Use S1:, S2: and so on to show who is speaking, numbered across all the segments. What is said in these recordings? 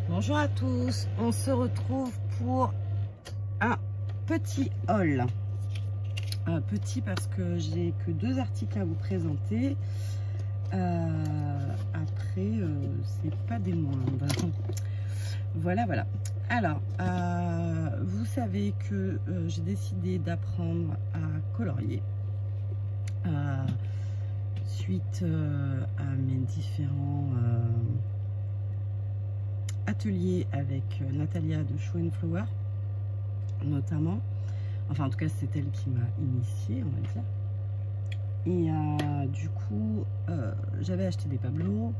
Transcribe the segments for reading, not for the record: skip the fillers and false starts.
S1: Bonjour à tous, on se retrouve pour un petit haul. Petit parce que j'ai que 2 articles à vous présenter. Après, c'est pas des moindres. Voilà. Alors, vous savez que j'ai décidé d'apprendre à colorier. Suite à mes différents ateliers avec Natalia de Show & Flower notamment, enfin en tout cas c'est elle qui m'a initiée, on va dire. Et du coup j'avais acheté des Pablo,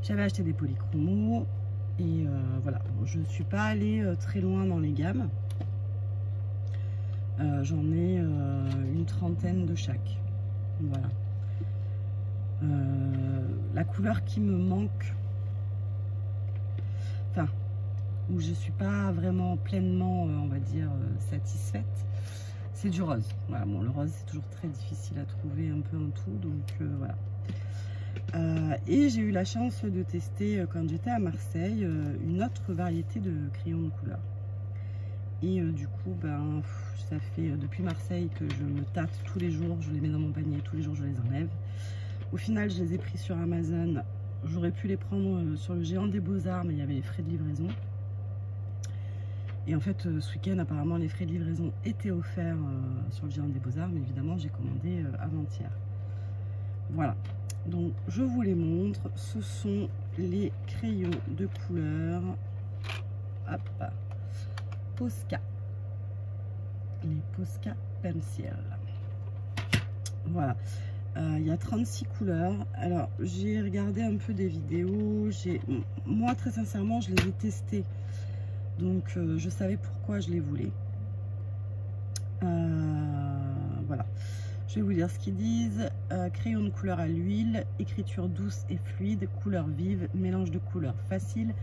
S1: j'avais acheté des polychromos et voilà, je suis pas allée très loin dans les gammes. J'en ai une trentaine de chaque. Voilà. La couleur qui me manque, enfin où je suis pas vraiment pleinement on va dire satisfaite, c'est du rose. Voilà, bon, le rose c'est toujours très difficile à trouver un peu en tout, donc voilà. Et j'ai eu la chance de tester quand j'étais à Marseille une autre variété de crayons de couleur. Et du coup ben ça fait depuis Marseille que je me tâte tous les jours, je les mets dans mon panier, tous les jours je les enlève. Au final je les ai pris sur Amazon. J'aurais pu les prendre sur le Géant des Beaux-Arts, mais il y avait les frais de livraison. Et en fait, ce week-end, apparemment, les frais de livraison étaient offerts sur le Géant des Beaux-Arts, mais évidemment, j'ai commandé avant-hier. Voilà. Donc, je vous les montre. Ce sont les crayons de couleur. Hop. Posca. Les Posca Pencil. Voilà. Il y a 36 couleurs. Alors j'ai regardé un peu des vidéos, moi très sincèrement je les ai testés, donc je savais pourquoi je les voulais. Voilà, je vais vous lire ce qu'ils disent. Crayon de couleur à l'huile, écriture douce et fluide, couleur vive, mélange de couleurs facile,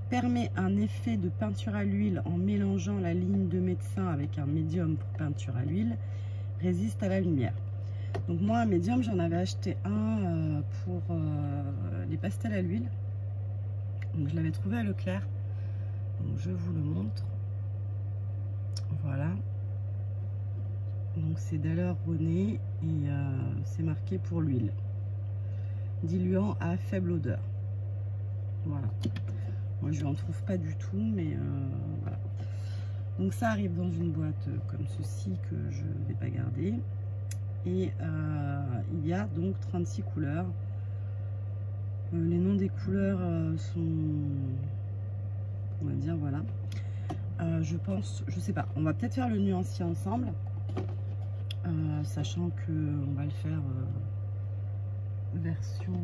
S1: permet un effet de peinture à l'huile en mélangeant la ligne de médecin avec un médium pour peinture à l'huile, résiste à la lumière. Donc moi, un médium, j'en avais acheté un pour les pastels à l'huile. Donc je l'avais trouvé à Leclerc. Donc je vous le montre. Voilà. Donc c'est Daler René et c'est marqué pour l'huile. Diluant à faible odeur. Voilà. Moi je n'en trouve pas du tout, mais voilà. Donc ça arrive dans une boîte comme ceci que je ne vais pas garder. Et il y a donc 36 couleurs. Les noms des couleurs sont, on va dire, voilà. Je pense, je sais pas, on va peut-être faire le nuancier ensemble, sachant que on va le faire version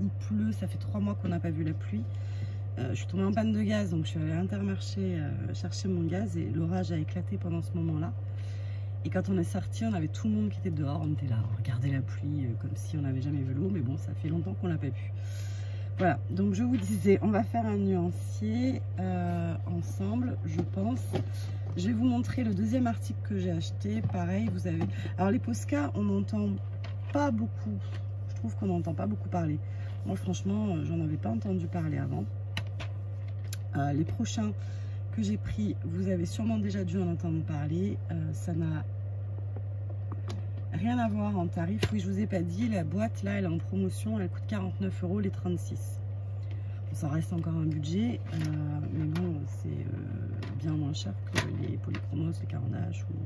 S1: il pleut. Ça fait 3 mois qu'on n'a pas vu la pluie. Je suis tombée en panne de gaz, donc je suis allée à Intermarché chercher mon gaz et l'orage a éclaté pendant ce moment-là. Et quand on est sorti, on avait tout le monde qui était dehors, on était là, on regardait la pluie comme si on n'avait jamais vu l'eau, mais bon, ça fait longtemps qu'on l'a pas vu. Voilà, donc je vous disais, on va faire un nuancier ensemble, je pense. Je vais vous montrer le deuxième article que j'ai acheté. Pareil, vous avez... Alors les Posca, on n'entend pas beaucoup, je trouve qu'on n'entend pas beaucoup parler. Moi franchement, j'en avais pas entendu parler avant. Les prochains que j'ai pris, vous avez sûrement déjà dû en entendre parler. Ça n'a rien à voir en tarif. Oui, je vous ai pas dit, la boîte là elle est en promotion, elle coûte 49 € les 36. Ça reste encore un budget, mais bon, c'est bien moins cher que les polychromos, les Caran-d'Ache, ou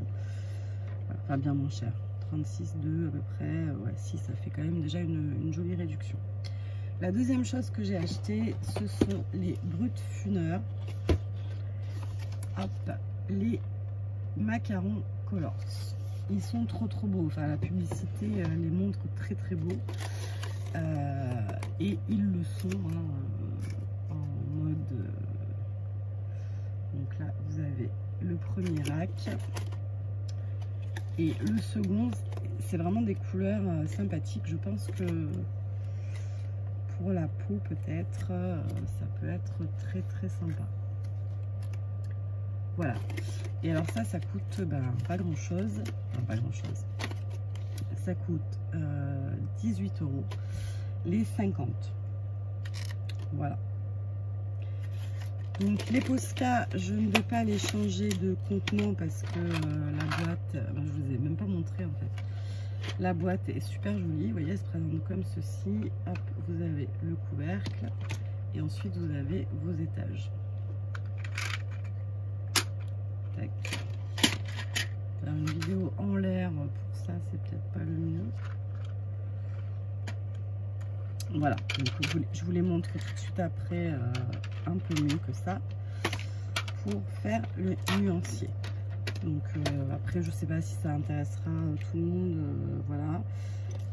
S1: voilà, enfin bien moins cher. 36,2 à peu près, ouais, si, ça fait quand même déjà une jolie réduction. La deuxième chose que j'ai acheté, ce sont les Brut Funeur. Hop, les macarons Colors. Ils sont trop beaux. Enfin, la publicité les montre très beaux. Et ils le sont en mode. Donc là, vous avez le premier rack. Et le second, c'est vraiment des couleurs sympathiques. Je pense que pour la peau, peut-être, ça peut être très sympa. Voilà. Et alors ça coûte pas grand chose. Enfin, pas grand chose. Ça coûte 18 € les 50. Voilà. Donc les Posca, je ne vais pas les changer de contenant parce que la boîte, je vous ai même pas montré en fait. La boîte est super jolie, vous voyez, elle se présente comme ceci. Hop, vous avez le couvercle et ensuite vous avez vos étages. Tac. Faire une vidéo en l'air pour ça, c'est peut-être pas le mieux. Voilà, donc je vous les montre tout de suite après un peu mieux que ça pour faire le nuancier. Donc après je sais pas si ça intéressera tout le monde, voilà.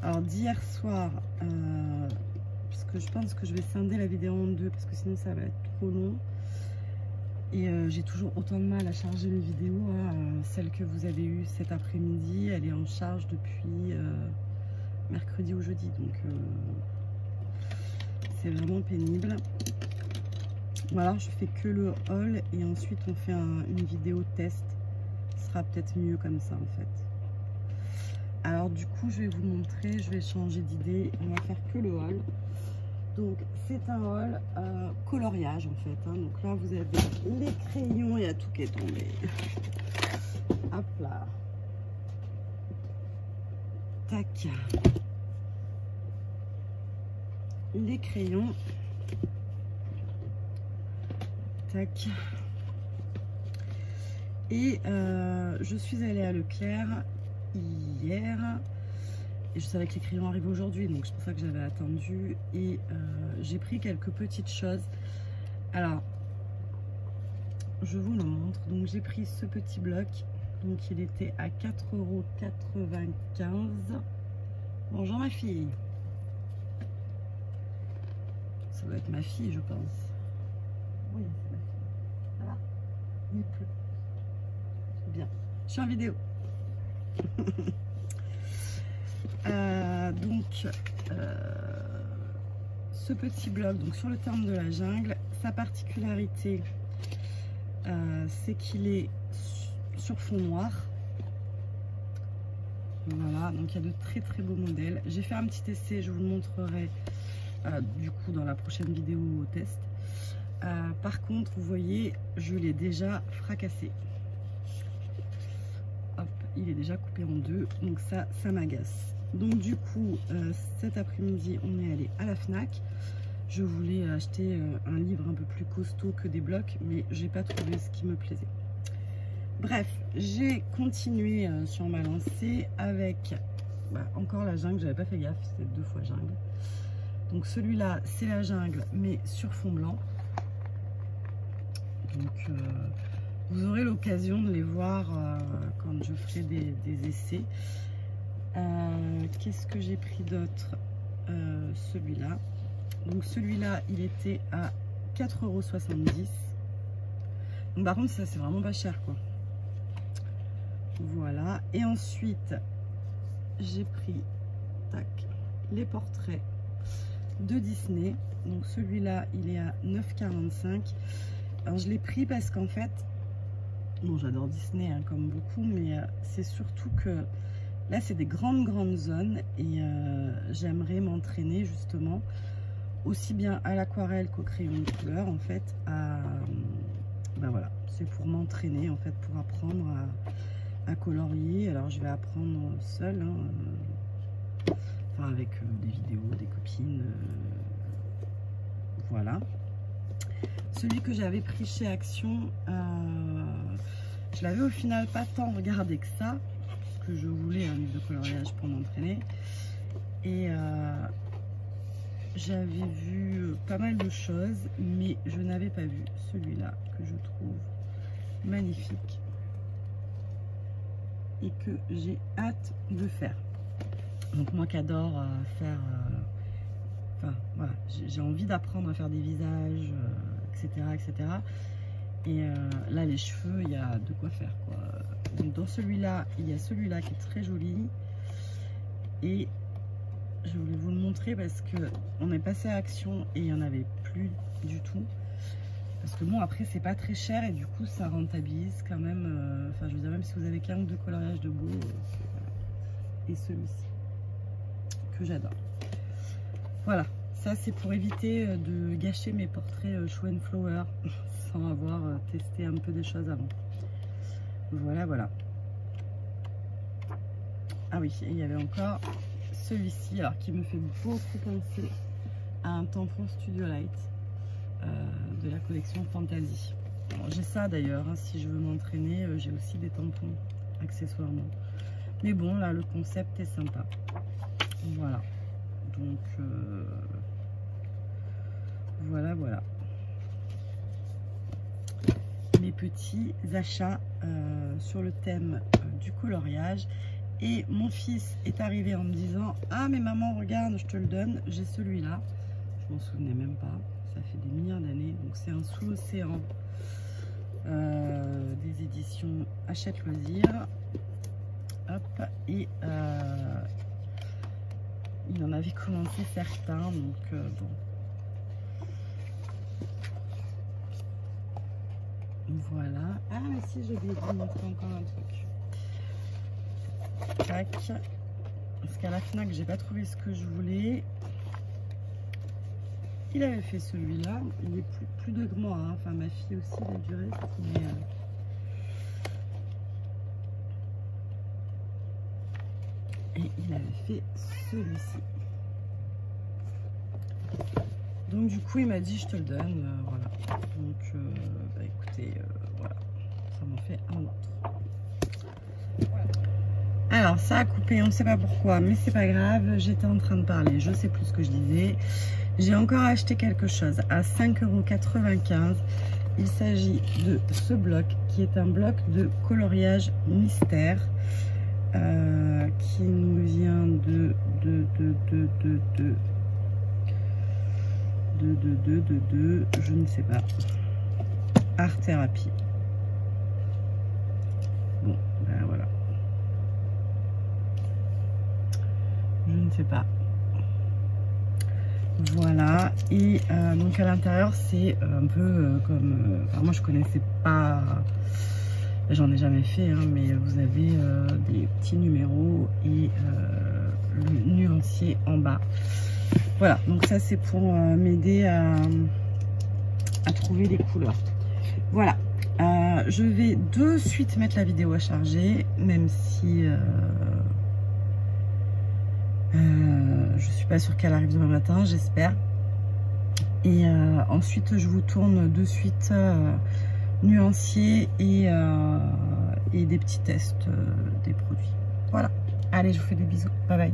S1: Alors d'hier soir, parce que je pense que je vais scinder la vidéo en deux parce que sinon ça va être trop long. Et j'ai toujours autant de mal à charger mes vidéos, hein. Celle que vous avez eue cet après-midi, elle est en charge depuis mercredi ou jeudi, donc c'est vraiment pénible. Voilà, je fais que le haul et ensuite on fait une vidéo test. Ce sera peut-être mieux comme ça en fait. Alors du coup je vais vous montrer, je vais changer d'idée, on va faire que le haul. Donc c'est un haul coloriage en fait, hein. Donc là vous avez les crayons, il y a tout qui est tombé. Hop là. Tac. Les crayons. Tac. Et je suis allée à Leclerc hier et je savais que les crayons arrivent aujourd'hui, donc c'est pour ça que j'avais attendu. Et j'ai pris quelques petites choses. Alors je vous le montre. Donc j'ai pris ce petit bloc, donc il était à 4,95 €. Bonjour ma fille. Ça doit être ma fille, je pense. Oui, c'est ma fille. Ça va? Il pleut. Bien. Je suis en vidéo. Ce petit bloc, donc sur le terme de la jungle, sa particularité, c'est qu'il est sur fond noir. Voilà, donc il y a de très très beaux modèles. J'ai fait un petit essai, je vous le montrerai du coup dans la prochaine vidéo au test. Par contre, vous voyez, je l'ai déjà fracassé. Hop, il est déjà coupé en deux, donc ça m'agace. Donc du coup, cet après-midi, on est allé à la Fnac. Je voulais acheter un livre un peu plus costaud que des blocs, mais j'ai pas trouvé ce qui me plaisait. Bref, j'ai continué sur ma lancée avec encore la jungle. J'avais pas fait gaffe, c'était 2 fois jungle. Donc celui-là, c'est la jungle, mais sur fond blanc. Donc vous aurez l'occasion de les voir quand je ferai des essais. Qu'est-ce que j'ai pris d'autre? Celui-là. Donc celui-là, il était à 4,70 €. Donc par contre, ça c'est vraiment pas cher quoi. Voilà. Et ensuite, j'ai pris les portraits de Disney. Donc celui-là, il est à 9,45 €. Alors je l'ai pris parce qu'en fait, bon, j'adore Disney hein, comme beaucoup, mais c'est surtout que là c'est des grandes zones et j'aimerais m'entraîner justement aussi bien à l'aquarelle qu'au crayon de couleur en fait. Voilà, c'est pour m'entraîner en fait, pour apprendre à colorier. Alors je vais apprendre seule, hein, enfin avec des vidéos, des copines, voilà. Celui que j'avais pris chez Action, je l'avais au final pas tant regardé que ça, parce que je voulais un livre de coloriage pour m'entraîner. Et j'avais vu pas mal de choses, mais je n'avais pas vu celui-là que je trouve magnifique et que j'ai hâte de faire. Donc moi qui adore faire... Enfin, voilà, j'ai envie d'apprendre à faire des visages, etc., etc. Et là, les cheveux, il y a de quoi faire, quoi. Donc dans celui-là, il y a celui-là qui est très joli. Et je voulais vous le montrer parce que on est passé à Action et il n'y en avait plus du tout. Parce que bon, après, c'est pas très cher et du coup, ça rentabilise quand même. Enfin, je veux dire, même si vous avez qu'un ou deux coloriages de beau. Et celui-ci, que j'adore. Voilà, Ça, c'est pour éviter de gâcher mes portraits Show and Flower sans avoir testé un peu des choses avant. Voilà, voilà. Ah oui, et il y avait encore celui-ci, alors qui me fait beaucoup penser à un tampon Studio Light de la collection Fantasy. J'ai ça d'ailleurs, hein, si je veux m'entraîner, j'ai aussi des tampons accessoirement. Mais bon, là, le concept est sympa. Voilà. Donc, voilà, voilà. Mes petits achats sur le thème du coloriage. Et mon fils est arrivé en me disant: ah mais maman regarde, je te le donne, j'ai celui-là. Je m'en souvenais même pas, ça fait des milliards d'années. Donc c'est un Sous l'océan des éditions Hachette Loisirs. Hop, et il en avait commencé certains, donc bon. Voilà. Ah mais si, j'ai oublié de vous montrer encore un truc. Tac. Parce qu'à la Fnac, j'ai pas trouvé ce que je voulais. Il avait fait celui-là. Il est plus de que moi. Hein. Enfin, ma fille aussi, il a duré. Mais, et il avait fait celui-ci. Donc du coup, il m'a dit: je te le donne. Voilà. Donc, bah, écoutez, voilà. Ça m'en fait un autre. Voilà. Alors, ça a coupé, on ne sait pas pourquoi, mais c'est pas grave. J'étais en train de parler, je sais plus ce que je disais. J'ai encore acheté quelque chose à 5,95 €. Il s'agit de ce bloc, qui est un bloc de coloriage mystère, qui nous vient de je ne sais pas, Art Thérapie. Bon, ben voilà. Je ne sais pas. Voilà. Et donc à l'intérieur, c'est un peu comme... enfin, moi, je connaissais pas... J'en ai jamais fait, hein, mais vous avez des petits numéros et le nuancier en bas. Voilà. Donc ça, c'est pour m'aider à trouver les couleurs. Voilà. Je vais de suite mettre la vidéo à charger, même si... je suis pas sûre qu'elle arrive demain matin, j'espère. Et ensuite, je vous tourne de suite nuancier et des petits tests des produits. Voilà. Allez, je vous fais des bisous. Bye bye.